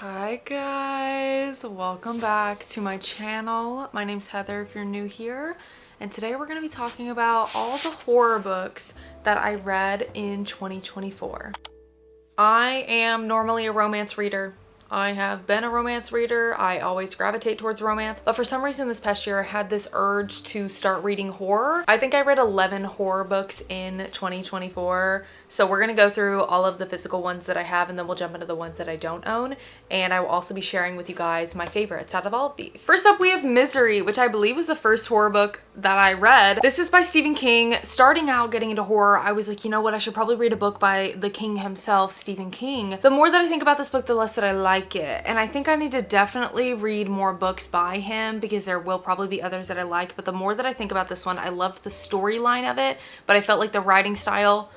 Hi guys, welcome back to my channel. My name's Heather if you're new here, and today we're going to be talking about all the horror books that I read in 2024. I am normally a romance reader. I have been a romance reader. I always gravitate towards romance, but for some reason this past year I had this urge to start reading horror. I think I read 11 horror books in 2024, so we're gonna go through all of the physical ones that I have and then we'll jump into the ones that I don't own, and I will also be sharing with you guys my favorites out of all of these. First up, we have Misery, which I believe was the first horror book that I read. This is by Stephen King. Starting out getting into horror, I was like, you know what, I should probably read a book by the king himself, Stephen King. The more that I think about this book, the less that I like it, and I think I need to definitely read more books by him because there will probably be others that I like, but the more that I think about this one, I loved the storyline of it, but I felt like the writing style,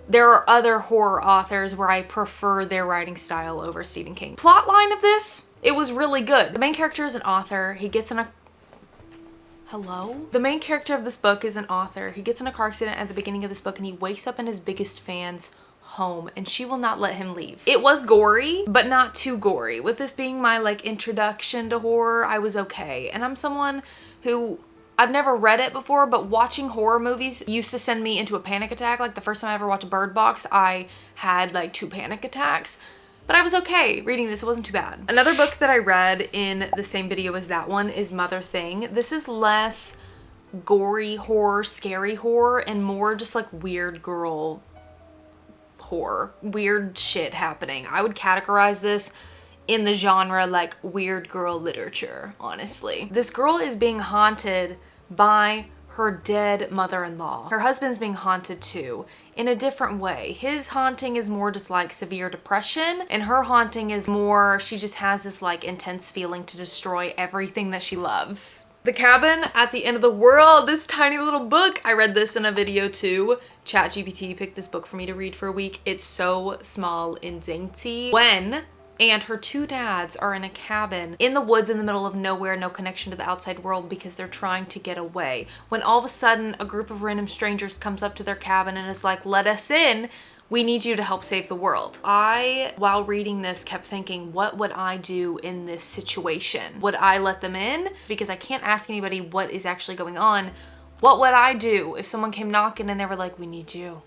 there are other horror authors where I prefer their writing style over Stephen King. Plot line of this, it was really good. The main character is an author. He gets in a The main character of this book is an author. He gets in a car accident at the beginning of this book and he wakes up in his biggest fan's home and she will not let him leave. It was gory, but not too gory. With this being my introduction to horror, I was okay. And I'm someone who, I've never read it before, but watching horror movies used to send me into a panic attack. Like the first time I ever watched Bird Box, I had 2 panic attacks. But I was okay reading this, it wasn't too bad. Another book that I read in the same video as that one is Mother Thing. This is less gory horror, scary horror, and more just weird girl horror. Weird shit happening. I would categorize this in the genre weird girl literature, honestly. This girl is being haunted by her dead mother-in-law. Her husband's being haunted too, in a different way. His haunting is more just severe depression, and her haunting is more, she just has this intense feeling to destroy everything that she loves. The Cabin at the End of the World, this tiny little book. I read this in a video too. ChatGPT picked this book for me to read for a week. It's so small and dainty. Gwen and her 2 dads are in a cabin in the woods in the middle of nowhere, no connection to the outside world because they're trying to get away. When all of a sudden a group of random strangers comes up to their cabin and is like, let us in. We need you to help save the world. I, while reading this, kept thinking, what would I do in this situation? Would I let them in? Because I can't ask anybody what is actually going on. What would I do if someone came knocking and they were like, we need you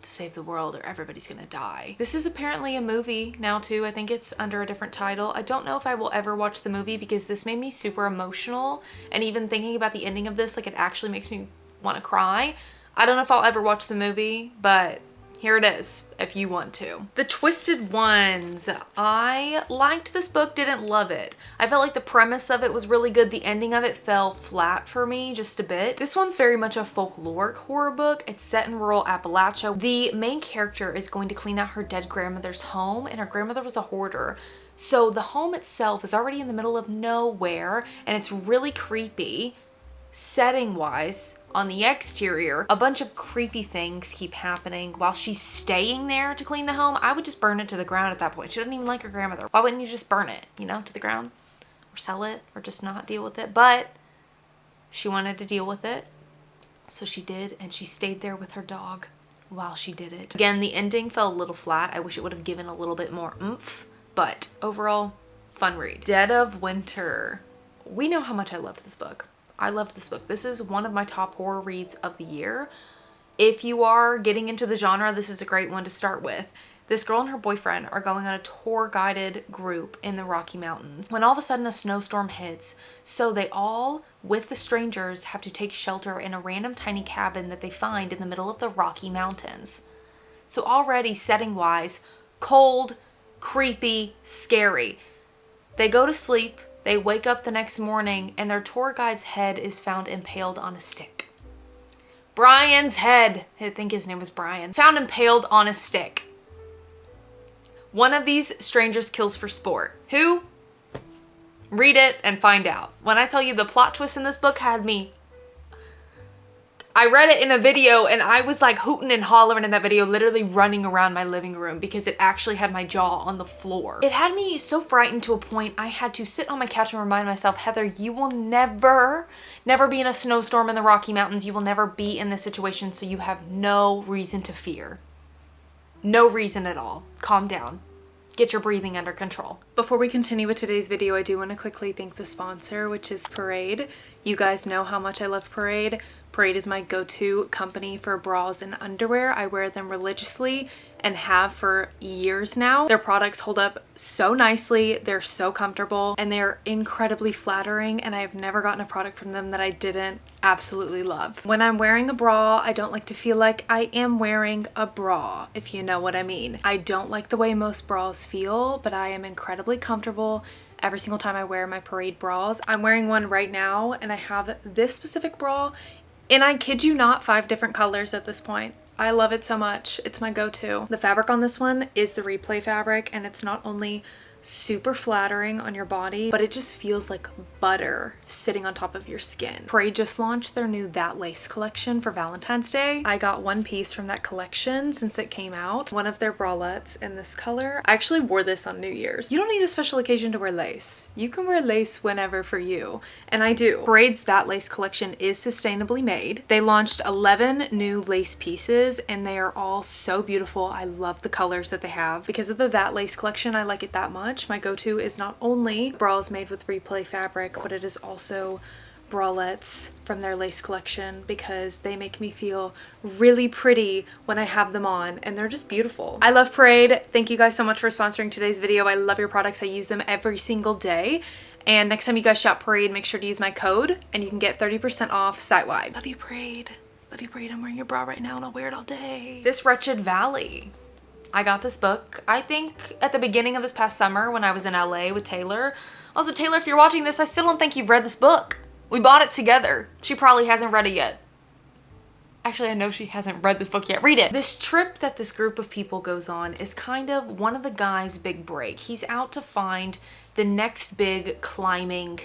to save the world or everybody's gonna die? This is apparently a movie now too. I think it's under a different title. I don't know if I will ever watch the movie because this made me super emotional, and even thinking about the ending of this, it actually makes me want to cry. I don't know if I'll ever watch the movie, but here it is, if you want to. The Twisted Ones. I liked this book, didn't love it. I felt like the premise of it was really good. The ending of it fell flat for me just a bit. This one's very much a folkloric horror book. It's set in rural Appalachia. The main character is going to clean out her dead grandmother's home, and her grandmother was a hoarder. So the home itself is already in the middle of nowhere, and it's really creepy. Setting-wise, on the exterior, a bunch of creepy things keep happening while she's staying there to clean the home. I would just burn it to the ground at that point. She doesn't even like her grandmother. Why wouldn't you just burn it, to the ground? Or sell it, or just not deal with it? But she wanted to deal with it, so she did, and she stayed there with her dog while she did it. Again, the ending fell a little flat. I wish it would have given a little bit more oomph, but overall, fun read. Dead of Winter. We know how much I loved this book. I loved this book. This is one of my top horror reads of the year. If you are getting into the genre, this is a great one to start with. This girl and her boyfriend are going on a tour guided group in the Rocky Mountains when all of a sudden a snowstorm hits. So they all, with the strangers, have to take shelter in a random tiny cabin that they find in the middle of the Rocky Mountains. So already setting wise, cold, creepy, scary. They go to sleep. They wake up the next morning and their tour guide's head is found impaled on a stick. Brian's head, I think his name was Brian, found impaled on a stick. One of these strangers kills for sport. Who? Read it and find out. When I tell you the plot twist in this book had me, I read it in a video and I was hooting and hollering in that video, literally running around my living room because it actually had my jaw on the floor. It had me so frightened to a point I had to sit on my couch and remind myself, Heather, you will never be in a snowstorm in the Rocky Mountains. You will never be in this situation, so you have no reason to fear. No reason at all. Calm down. get your breathing under control. Before we continue with today's video, I do want to quickly thank the sponsor, which is Parade. You guys know how much I love Parade. Parade is my go-to company for bras and underwear. I wear them religiously and have for years now. Their products hold up so nicely, they're so comfortable, and they're incredibly flattering, and I have never gotten a product from them that I didn't absolutely love. When I'm wearing a bra, I don't like to feel like I am wearing a bra, if you know what I mean. I don't like the way most bras feel, but I am incredibly comfortable every single time I wear my Parade bras. I'm wearing one right now, and I have this specific bra, and I kid you not, 5 different colors at this point. I love it so much. It's my go-to. The fabric on this one is the Replay fabric, and it's not only super flattering on your body, but it just feels like butter sitting on top of your skin. Parade just launched their new That Lace collection for Valentine's Day. I got one piece from that collection since it came out. One of their bralettes in this color. I actually wore this on New Year's. You don't need a special occasion to wear lace. You can wear lace whenever for you, and I do. Parade's That Lace collection is sustainably made. They launched 11 new lace pieces, and they are all so beautiful. I love the colors that they have. Because of the That Lace collection, I like it that much. My go-to is not only bras made with Replay fabric, but it is also bralettes from their lace collection because they make me feel really pretty when I have them on, and they're just beautiful. I love Parade. Thank you guys so much for sponsoring today's video. I love your products. I use them every single day. And next time you guys shop Parade, make sure to use my code and you can get 30% off site-wide. Love you, Parade. Love you, Parade. I'm wearing your bra right now and I'll wear it all day. This Wretched Valley. I got this book, I think, at the beginning of this past summer when I was in LA with Taylor. Also, Taylor, if you're watching this, I still don't think you've read this book. We bought it together. She probably hasn't read it yet. Actually, I know she hasn't read this book yet. Read it. This trip that this group of people goes on is kind of one of the guys' big break. He's out to find the next big climbing,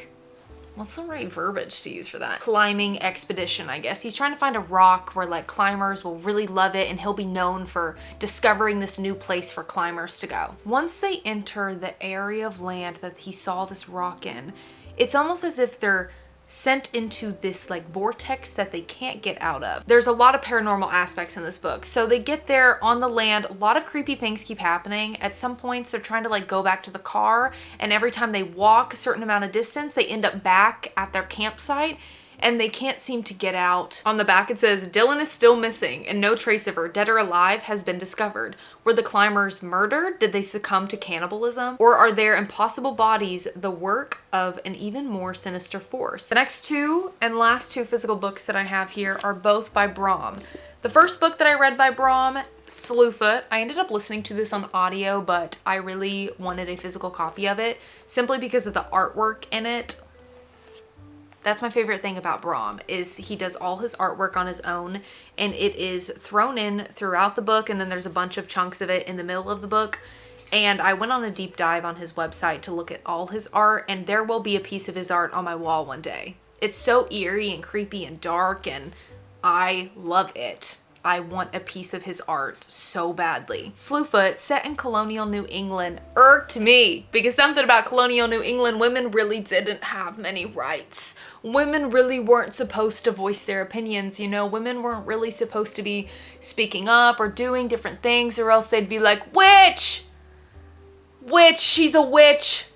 what's the right verbiage to use for that? Climbing expedition, I guess. He's trying to find a rock where like climbers will really love it, and he'll be known for discovering this new place for climbers to go. Once they enter the area of land that he saw this rock in, it's almost as if they're sent into this like vortex that they can't get out of. There's a lot of paranormal aspects in this book. So they get there on the land, a lot of creepy things keep happening. At some points they're trying to like go back to the car, and every time they walk a certain amount of distance they end up back at their campsite, and they can't seem to get out. On the back it says, Dylan is still missing and no trace of her, dead or alive, has been discovered. Were the climbers murdered? Did they succumb to cannibalism? Or are their impossible bodies the work of an even more sinister force? The next two and last two physical books that I have here are both by Brom. The first book that I read by Brom, Slewfoot. I ended up listening to this on audio, but I really wanted a physical copy of it simply because of the artwork in it. That's my favorite thing about Brom, is he does all his artwork on his own, and it is thrown in throughout the book, and then there's a bunch of chunks of it in the middle of the book. And I went on a deep dive on his website to look at all his art, and there will be a piece of his art on my wall one day. It's so eerie and creepy and dark, and I love it. I want a piece of his art so badly. Slewfoot, set in colonial New England, irked me because something about colonial New England, women really didn't have many rights. Women really weren't supposed to voice their opinions, you know. Women weren't really supposed to be speaking up or doing different things, or else they'd be like, witch! Witch, she's a witch.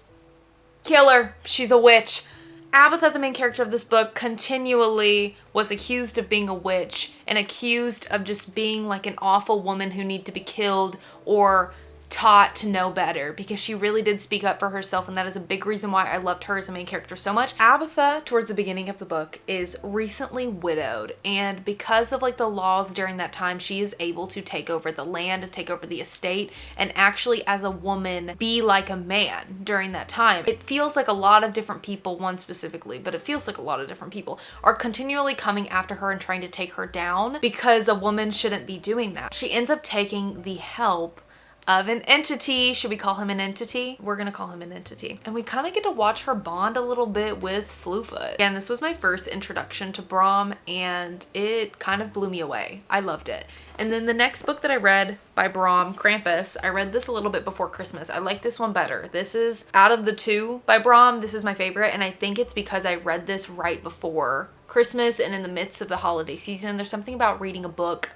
Kill her, she's a witch. Abatha, the main character of this book, continually was accused of being a witch and accused of just being like an awful woman who needed to be killed or taught to know better, because she really did speak up for herself, and that is a big reason why I loved her as a main character so much. Abatha, towards the beginning of the book, is recently widowed, and because of like the laws during that time, she is able to take over the land, take over the estate, and actually as a woman be like a man during that time. It feels like a lot of different people, one specifically, but it feels like a lot of different people are continually coming after her and trying to take her down because a woman shouldn't be doing that. She ends up taking the help of an entity. Should we call him an entity? We're gonna call him an entity. And we kind of get to watch her bond a little bit with Slewfoot. Again, this was my first introduction to Brom, and it kind of blew me away. I loved it. And then the next book that I read by Brom, Krampus, I read this a little bit before Christmas. I like this one better. This is, out of the two by Brom, this is my favorite, and I think it's because I read this right before Christmas and in the midst of the holiday season. There's something about reading a book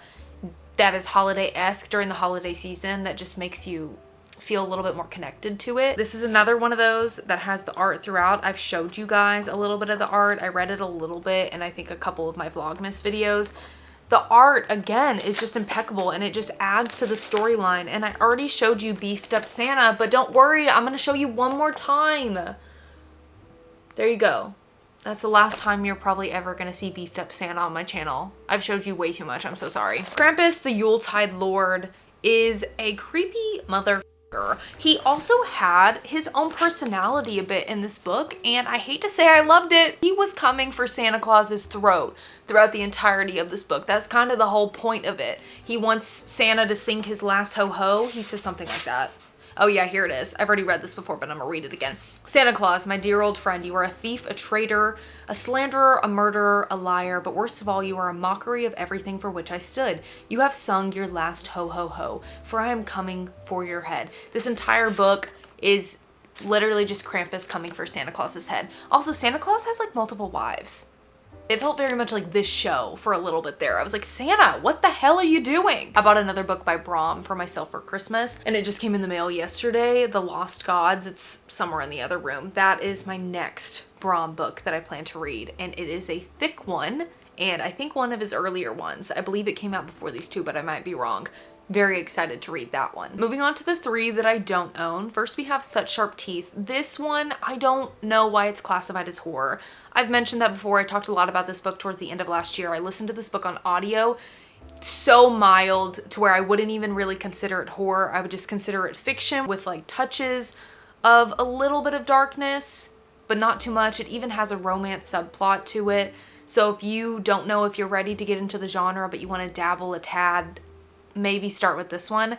that is holiday-esque during the holiday season that just makes you feel a little bit more connected to it. This is another one of those that has the art throughout. I've showed you guys a little bit of the art. I read it a little bit and I think a couple of my Vlogmas videos. The art, again, is just impeccable and it just adds to the storyline. And I already showed you Beefed Up Santa, but don't worry, I'm gonna show you one more time. There you go. That's the last time you're probably ever gonna see Beefed Up Santa on my channel. I've showed you way too much, I'm so sorry. Krampus, the Yuletide Lord, is a creepy motherfucker. He also had his own personality a bit in this book, and I hate to say I loved it. He was coming for Santa Claus's throat throughout the entirety of this book. That's kind of the whole point of it. He wants Santa to sing his last ho-ho. He says something like that. Oh yeah, here it is. I've already read this before, but I'm gonna read it again. Santa Claus, my dear old friend, you are a thief, a traitor, a slanderer, a murderer, a liar, but worst of all, you are a mockery of everything for which I stood. You have sung your last ho-ho-ho, for I am coming for your head. This entire book is literally just Krampus coming for Santa Claus's head. Also, Santa Claus has like multiple wives. It felt very much like this show for a little bit there. I was like, Santa, what the hell are you doing? I bought another book by Brom for myself for Christmas, and it just came in the mail yesterday, The Lost Gods. It's somewhere in the other room. That is my next Brom book that I plan to read, and it is a thick one, and I think one of his earlier ones. I believe it came out before these two, but I might be wrong. Very excited to read that one. Moving on to the three that I don't own. First, we have Such Sharp Teeth. This one, I don't know why it's classified as horror. I've mentioned that before. I talked a lot about this book towards the end of last year. I listened to this book on audio. So mild to where I wouldn't even really consider it horror. I would just consider it fiction with like touches of a little bit of darkness, but not too much. It even has a romance subplot to it. So if you don't know if you're ready to get into the genre, but you want to dabble a tad, maybe start with this one.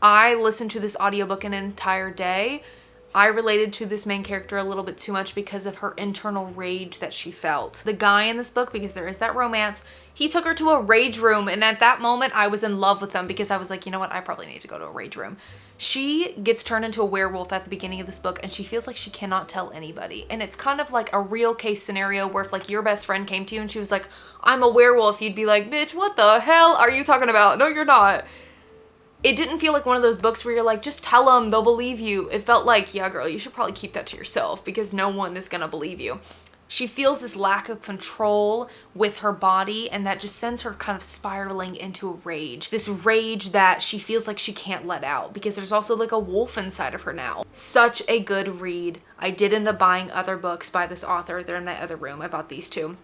I listened to this audiobook an entire day. I related to this main character a little bit too much because of her internal rage that she felt. The guy in this book, because there is that romance, he took her to a rage room, and at that moment I was in love with him because I was like, you know what, I probably need to go to a rage room. She gets turned into a werewolf at the beginning of this book, and she feels like she cannot tell anybody. And it's kind of like a real case scenario where if like your best friend came to you and she was like, I'm a werewolf, you'd be like, bitch, what the hell are you talking about? No, you're not. It didn't feel like one of those books where you're like, just tell them, they'll believe you. It felt like, yeah, girl, you should probably keep that to yourself because no one is gonna believe you. She feels this lack of control with her body, and that just sends her kind of spiraling into a rage. This rage that she feels like she can't let out because there's also like a wolf inside of her now. Such a good read. I did end up buying other books by this author. They're in my other room. I bought these two.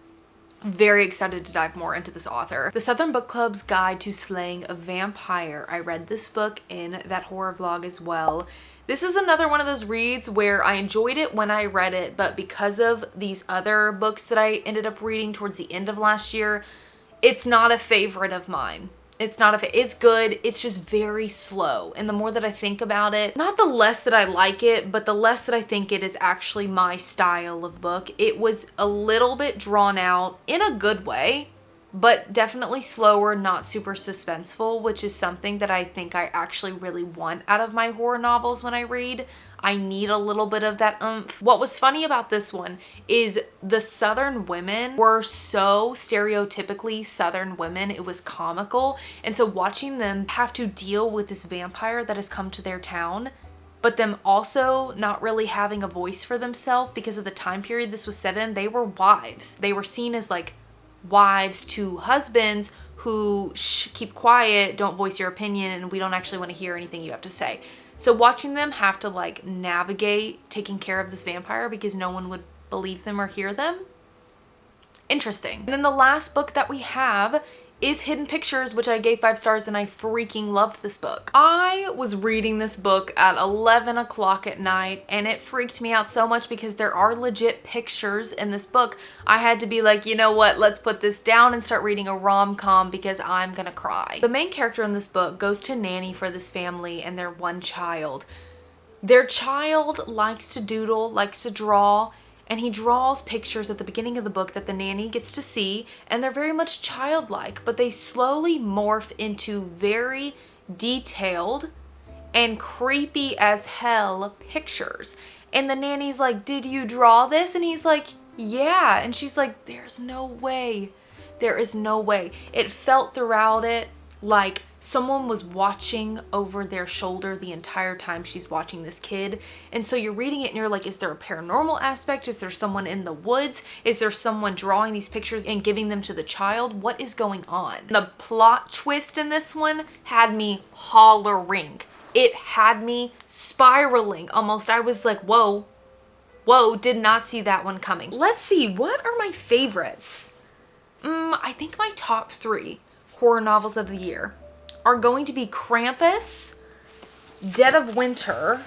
Very excited to dive more into this author. The Southern Book Club's Guide to Slaying a Vampire. I read this book in that horror vlog as well. This is another one of those reads where I enjoyed it when I read it, but because of these other books that I ended up reading towards the end of last year, it's not a favorite of mine. It's not it's good, it's just very slow. And the more that I think about it, not the less that I like it, but the less that I think it is actually my style of book. It was a little bit drawn out in a good way, but definitely slower, not super suspenseful, which is something that I think I actually really want out of my horror novels when I read. I need a little bit of that oomph. What was funny about this one is the Southern women were so stereotypically Southern women, it was comical. And so watching them have to deal with this vampire that has come to their town, but them also not really having a voice for themselves because of the time period this was set in, they were wives. They were seen as like wives to husbands who keep quiet, don't voice your opinion, and we don't actually want to hear anything you have to say. So watching them have to like navigate taking care of this vampire because no one would believe them or hear them. Interesting. And then the last book that we have is Hidden Pictures, which I gave 5 stars, and I freaking loved this book. I was reading this book at 11 o'clock at night, and it freaked me out so much because there are legit pictures in this book. I had to be like, you know what, let's put this down and start reading a rom-com because I'm gonna cry. The main character in this book goes to nanny for this family and their one child. Their child likes to doodle, likes to draw, and he draws pictures at the beginning of the book that the nanny gets to see, and they're very much childlike, but they slowly morph into very detailed and creepy as hell pictures. And the nanny's like, did you draw this? And he's like, yeah. And she's like, there's no way. There is no way. It felt throughout it like someone was watching over their shoulder the entire time she's watching this kid. And so you're reading it and you're like, is there a paranormal aspect? Is there someone in the woods? Is there someone drawing these pictures and giving them to the child? What is going on? The plot twist in this one had me hollering. It had me spiraling almost. I was like, whoa, did not see that one coming. Let's see, what are my favorites? I think my top 3 horror novels of the year are going to be Krampus, Dead of Winter,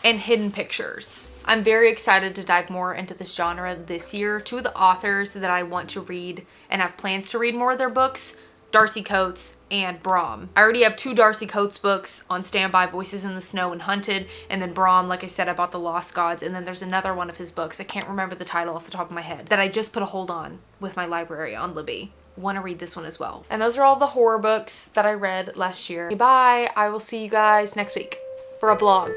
and Hidden Pictures. I'm very excited to dive more into this genre this year. 2 of the authors that I want to read and have plans to read more of their books, Darcy Coates and Brom. I already have 2 Darcy Coates books on standby, Voices in the Snow and Hunted, and then Brom, like I said, about the Lost Gods, and then there's another one of his books, I can't remember the title off the top of my head, that I just put a hold on with my library on Libby. Want to read this one as well. And those are all the horror books that I read last year. Bye. I will see you guys next week for a vlog.